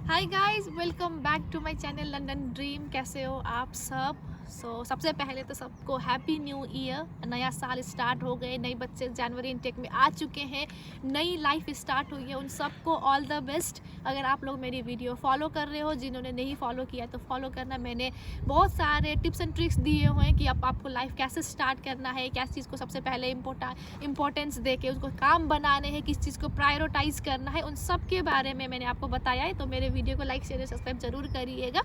Hi guys, welcome back to my channel London dream. कैसे हो आप सब? सबसे पहले तो सबको हैप्पी न्यू ईयर। नया साल स्टार्ट हो गए, नए बच्चे जनवरी इनटेक में आ चुके हैं, नई लाइफ स्टार्ट हुई है। उन सबको ऑल द बेस्ट। अगर आप लोग मेरी वीडियो फॉलो कर रहे हो, जिन्होंने नहीं फॉलो किया तो फॉलो करना। मैंने बहुत सारे टिप्स एंड ट्रिक्स दिए हुए हैं कि अब आपको लाइफ कैसे स्टार्ट करना है, क्या चीज़ को सबसे पहले इंपॉर्टेंस दे के उसको काम बनाने हैं, किस चीज़ को प्रायोरिटाइज करना है, उन सब के बारे में मैंने आपको बताया है। तो मेरे वीडियो को लाइक शेयर सब्सक्राइब जरूर करिएगा।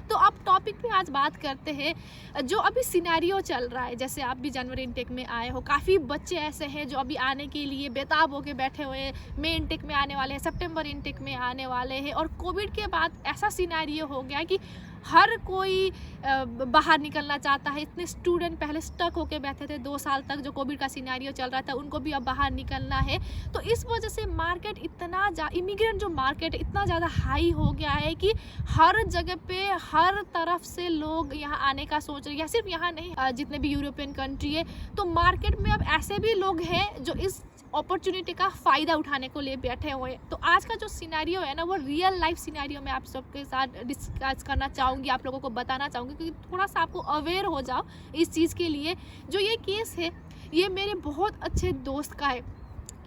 तो अब टॉपिक पे आज बात करते हैं जो अभी सिनेरियो चल रहा है। जैसे आप भी जनवरी इनटेक में आए हो, काफ़ी बच्चे ऐसे हैं जो अभी आने के लिए बेताब होके बैठे हुए हैं। मई इनटेक में आने वाले हैं, सितंबर इनटेक में आने वाले हैं। और कोविड के बाद ऐसा सिनेरियो हो गया कि हर कोई बाहर निकलना चाहता है। इतने स्टूडेंट पहले स्टक होके बैठे थे 2 साल तक, जो कोविड का सिनेरियो चल रहा था, उनको भी अब बाहर निकलना है। तो इस वजह से मार्केट इतना इमिग्रेंट जो मार्केट इतना ज़्यादा हाई हो गया है कि हर जगह पे हर तरफ से लोग यहाँ आने का सोच रहे हैं। सिर्फ यहाँ नहीं, जितने भी यूरोपियन कंट्री है, तो मार्केट में अब ऐसे भी लोग हैं जो इस अपॉर्चुनिटी का फ़ायदा उठाने को लिए बैठे हुए हैं। तो आज का जो सिनेरियो है ना, वो रियल लाइफ सिनेरियो में आप सबके साथ डिस्कस करना चाहूँगी, आप लोगों को बताना चाहूँगी, क्योंकि थोड़ा सा आपको अवेयर हो जाओ इस चीज़ के लिए। जो ये केस है, ये मेरे बहुत अच्छे दोस्त का है।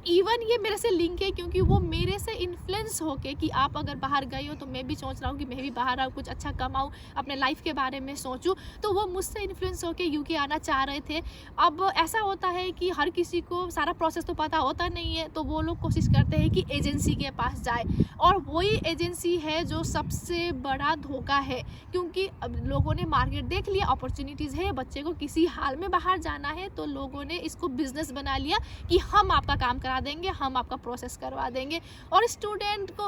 इवन ये मेरे से लिंक है, क्योंकि वो मेरे से इन्फ्लुएंस होके कि आप अगर बाहर गई हो तो मैं भी सोच रहा हूँ कि मैं भी बाहर आऊँ, कुछ अच्छा कमाऊँ, अपने लाइफ के बारे में सोचूँ। तो वो मुझसे इन्फ्लुएंस होके यूके आना चाह रहे थे। अब ऐसा होता है कि हर किसी को सारा प्रोसेस तो पता होता नहीं है, तो वो लोग कोशिश करते हैं कि एजेंसी के पास जाए। और वही एजेंसी है जो सबसे बड़ा धोखा है, क्योंकि अब लोगों ने मार्केट देख लिया, अपॉर्चुनिटीज़ है, बच्चे को किसी हाल में बाहर जाना है, तो लोगों ने इसको बिजनेस बना लिया कि हम आपका काम करा देंगे, हम आपका प्रोसेस करवा देंगे। और स्टूडेंट को,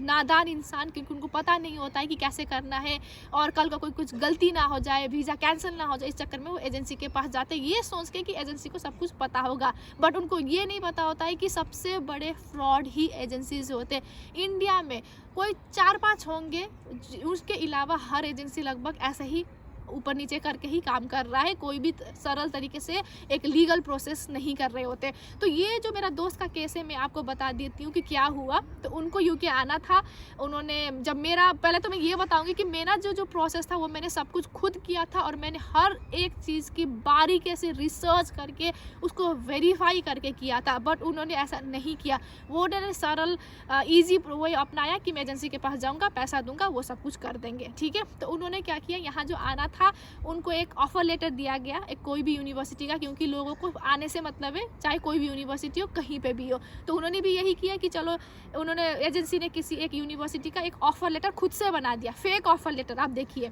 नादान इंसान, क्योंकि उनको पता नहीं होता है कि कैसे करना है, और कल का कोई कुछ गलती ना हो जाए, वीज़ा कैंसिल ना हो जाए, इस चक्कर में वो एजेंसी के पास जाते हैं ये सोच के कि एजेंसी को सब कुछ पता होगा। बट उनको ये नहीं पता होता है कि सबसे बड़े फ्रॉड ही एजेंसीज होते हैं। इंडिया में कोई 4-5 होंगे, उसके अलावा हर एजेंसी लगभग ऐसे ही ऊपर नीचे करके ही काम कर रहा है। कोई भी सरल तरीके से एक लीगल प्रोसेस नहीं कर रहे होते। तो ये जो मेरा दोस्त का केस है, मैं आपको बता देती हूँ कि क्या हुआ। तो उनको यूके आना था। उन्होंने जब मेरा, पहले तो मैं ये बताऊँगी कि मेरा जो प्रोसेस था वो मैंने सब कुछ खुद किया था, और मैंने हर एक चीज़ की बारीकी से रिसर्च करके उसको वेरीफाई करके किया था। बट उन्होंने ऐसा नहीं किया। वो उन्होंने सरल ईजी वे अपनाया कि मैं एजेंसी के पास जाऊँगा, पैसा दूंगा, वो सब कुछ कर देंगे, ठीक है। तो उन्होंने क्या किया, यहाँ जो आना था उनको एक ऑफर लेटर दिया गया, एक कोई भी यूनिवर्सिटी का, क्योंकि लोगों को आने से मतलब है चाहे कोई भी यूनिवर्सिटी हो, कहीं पे भी हो। तो उन्होंने भी यही किया कि चलो, उन्होंने एजेंसी ने किसी एक यूनिवर्सिटी का एक ऑफर लेटर खुद से बना दिया, फेक ऑफर लेटर, आप देखिए।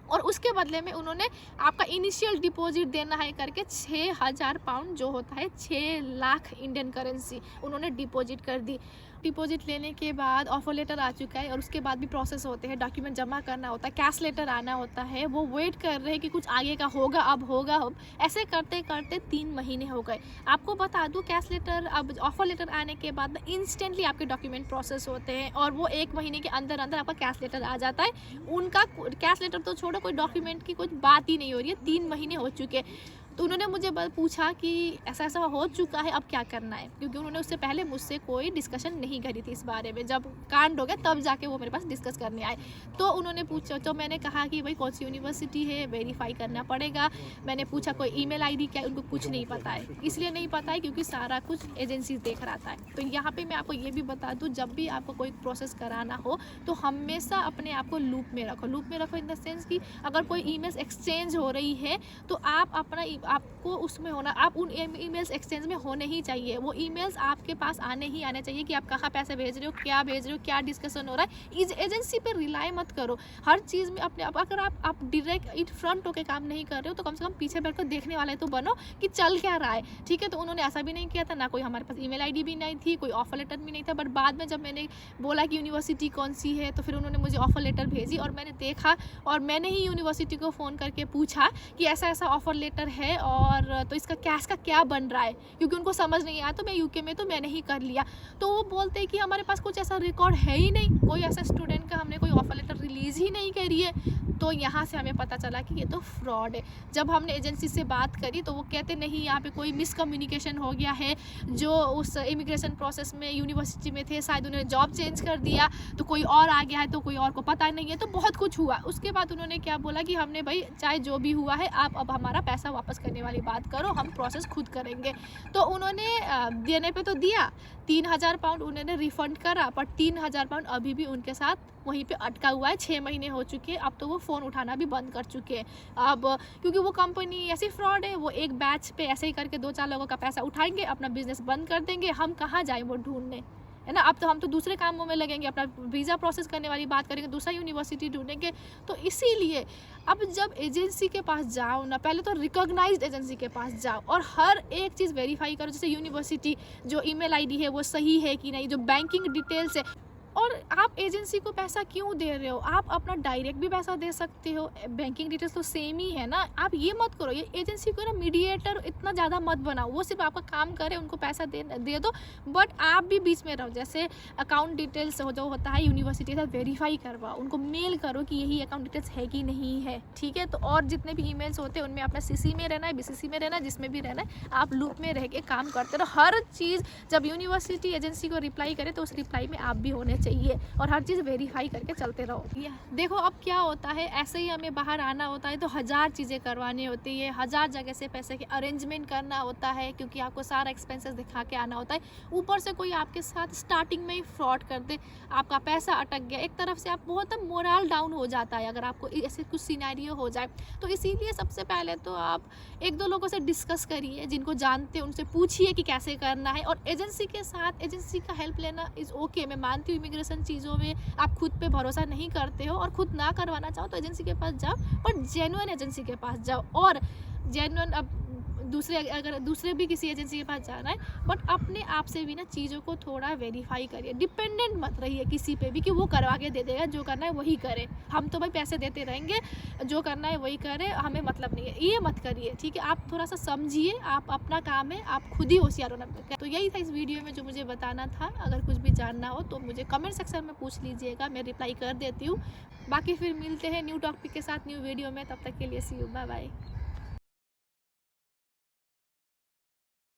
और उसके बदले में उन्होंने आपका इनिशियल डिपॉजिट देना है करके 6,000 पाउंड, जो होता है 6 लाख इंडियन करेंसी, उन्होंने डिपॉजिट कर दी। डिपॉजिट लेने के बाद ऑफर लेटर आ चुका है, और उसके बाद भी प्रोसेस होते हैं, डॉक्यूमेंट जमा करना होता है, कैश लेटर आना होता है। वो वेट कर रहे हैं कि कुछ आगे का होगा, अब होगा, अब ऐसे करते करते 3 महीने हो गए। आपको बता दूं, कैश लेटर, अब ऑफर लेटर आने के बाद ना इंस्टेंटली आपके डॉक्यूमेंट प्रोसेस होते हैं, और वो 1 महीने के अंदर अंदर आपका कैश लेटर आ जाता है। उनका कैश लेटर तो छोड़ो, कोई डॉक्यूमेंट की कुछ बात ही नहीं हो रही है, 3 महीने हो चुके। तो उन्होंने मुझे पूछा कि ऐसा ऐसा हो चुका है, अब क्या करना है, क्योंकि उन्होंने उससे पहले मुझसे कोई डिस्कशन नहीं करी थी इस बारे में। जब कांड हो गया तब जाके वो मेरे पास डिस्कस करने आए। तो उन्होंने पूछा, तो मैंने कहा कि भाई कौन सी यूनिवर्सिटी है, वेरीफाई करना पड़ेगा। मैंने पूछा कोई ईमेल आईडी क्या है, उनको कुछ नहीं पता है। इसलिए नहीं पता है क्योंकि सारा कुछ एजेंसी देख रहा था। तो यहाँ पर मैं आपको ये भी बता दूँ, जब भी आपको कोई प्रोसेस कराना हो तो हमेशा अपने आप को लूप में रखो। लूप में रखो इन द सेंस कि अगर कोई ईमेल्स एक्सचेंज हो रही है तो आप अपना, आपको उसमें होना, आप उन ईमेल्स एक्सचेंज में होने ही चाहिए। वो ईमेल्स आपके पास आने ही आने चाहिए कि आप कहाँ पैसे भेज रहे हो, क्या भेज रहे हो, क्या डिस्कशन हो रहा है। इस एजेंसी पे रिलाई मत करो हर चीज़ में अपने। अगर आप डायरेक्ट इन फ्रंट होकर काम नहीं कर रहे हो तो कम से कम पीछे बैठ कर देखने वाले तो बनो कि चल क्या रहा है, ठीक है। तो उन्होंने ऐसा भी नहीं किया था, ना कोई हमारे पास ईमेल आईडी भी नहीं थी, कोई ऑफर लेटर भी नहीं था। बट बाद में जब मैंने बोला कि यूनिवर्सिटी कौन सी है, तो फिर उन्होंने मुझे ऑफर लेटर भेजी, और मैंने देखा, और मैंने ही यूनिवर्सिटी को फ़ोन करके पूछा कि ऐसा ऐसा ऑफर लेटर है, और तो इसका कैश का क्या बन रहा है, क्योंकि उनको समझ नहीं आया। तो मैं यूके में, तो मैंने ही कर लिया। तो वो बोलते हैं कि हमारे पास कुछ ऐसा रिकॉर्ड है ही नहीं, कोई ऐसा स्टूडेंट का हमने कोई ऑफर लेटर रिलीज़ ही नहीं करी है। तो तो यहाँ से हमें पता चला कि ये तो फ्रॉड है। जब हमने एजेंसी से बात करी तो वो कहते नहीं, यहाँ पे कोई मिसकम्युनिकेशन हो गया है, जो उस इमिग्रेशन प्रोसेस में यूनिवर्सिटी में थे शायद उन्होंने जॉब चेंज कर दिया, तो कोई और आ गया है, तो कोई और को पता नहीं है, तो बहुत कुछ हुआ। उसके बाद उन्होंने क्या बोला कि हमने भाई चाहे जो भी हुआ है, आप अब हमारा पैसा वापस करने वाली बात करो, हम प्रोसेस खुद करेंगे। तो उन्होंने देने पे तो दिया, 3000 पाउंड उन्होंने रिफ़ंड करा, पर 3000 पाउंड अभी भी उनके साथ वहीं पे अटका हुआ है। 6 महीने हो चुके हैं, अब तो वो फ़ोन उठाना भी बंद कर चुके हैं। अब क्योंकि वो कंपनी ऐसी फ्रॉड है, वो एक बैच पे ऐसे ही करके 2-4 लोगों का पैसा उठाएंगे, अपना बिजनेस बंद कर देंगे, हम कहाँ जाएँ वो ढूंढने, है ना। अब तो हम तो दूसरे कामों में लगेंगे, अपना वीज़ा प्रोसेस करने वाली बात करेंगे, दूसरा यूनिवर्सिटी ढूंढेंगे। तो इसीलिए अब जब एजेंसी के पास जाओ ना, पहले तो रिकॉग्नाइज्ड एजेंसी के पास जाओ और हर एक चीज़ वेरीफाई करो। जैसे यूनिवर्सिटी जो ईमेल आईडी है वो सही है कि नहीं, जो बैंकिंग डिटेल्स है। और आप एजेंसी को पैसा क्यों दे रहे हो, आप अपना डायरेक्ट भी पैसा दे सकते हो, बैंकिंग डिटेल्स तो सेम ही है ना। आप ये मत करो, ये एजेंसी को ना मीडिएटर इतना ज़्यादा मत बनाओ, वो सिर्फ आपका काम करे, उनको पैसा दे दो, बट आप भी बीच में रहो। जैसे अकाउंट डिटेल्स जो होता है यूनिवर्सिटी का वेरीफाई करवाओ, उनको मेल करो कि यही अकाउंट डिटेल्स है कि नहीं है, ठीक है। तो और जितने भी ईमेल्स होते हैं उनमें अपना सीसी में रहना है, बीसीसी में रहना है, जिसमें भी रहना है, आप लूप में रह के काम करते रहो। हर चीज़ जब यूनिवर्सिटी एजेंसी को रिप्लाई करे तो उस रिप्लाई में आप भी होने चाहिए, और हर चीज़ वेरीफाई करके चलते रहो। देखो अब क्या होता है, ऐसे ही हमें बाहर आना होता है तो हज़ार चीज़ें करवानी होती है, हज़ार जगह से पैसे के अरेंजमेंट करना होता है, क्योंकि आपको सारा एक्सपेंसेस दिखा के आना होता है। ऊपर से कोई आपके साथ स्टार्टिंग में ही फ्रॉड कर दे, आपका पैसा अटक गया, एक तरफ से आप बहुत मोरल डाउन हो जाता है अगर आपको ऐसे कुछ सिनेरियो हो जाए। तो इसीलिए सबसे पहले तो आप 1-2 लोगों से डिस्कस करिए, जिनको जानते हैं उनसे पूछिए कि कैसे करना है। और एजेंसी के साथ एजेंसी का हेल्प लेना इज़ ओके। मैं मानती हूँ इमिग्रेशन चीज़ों में आप खुद पे भरोसा नहीं करते हो और खुद ना करवाना चाहो तो एजेंसी के पास जाओ, पर जेन्युइन एजेंसी के पास जाओ। और जेन्युइन अब अगर दूसरे भी किसी एजेंसी के पास जाना है, बट अपने आप से भी ना चीज़ों को थोड़ा वेरीफाई करिए। डिपेंडेंट मत रहिए किसी पे भी कि वो करवा के दे देगा, जो करना है वही करे, हम तो भाई पैसे देते रहेंगे, जो करना है वही करे, हमें मतलब नहीं है, ये मत करिए, ठीक है। आप थोड़ा सा समझिए, आप अपना काम है, आप खुद ही होशियार होना। तो यही था इस वीडियो में जो मुझे बताना था। अगर कुछ भी जानना हो तो मुझे कमेंट सेक्शन में पूछ लीजिएगा, मैं रिप्लाई कर देती हूँ। बाकी फिर मिलते हैं न्यू टॉपिक के साथ न्यू वीडियो में, तब तक के लिए सी यू, बाय बाय।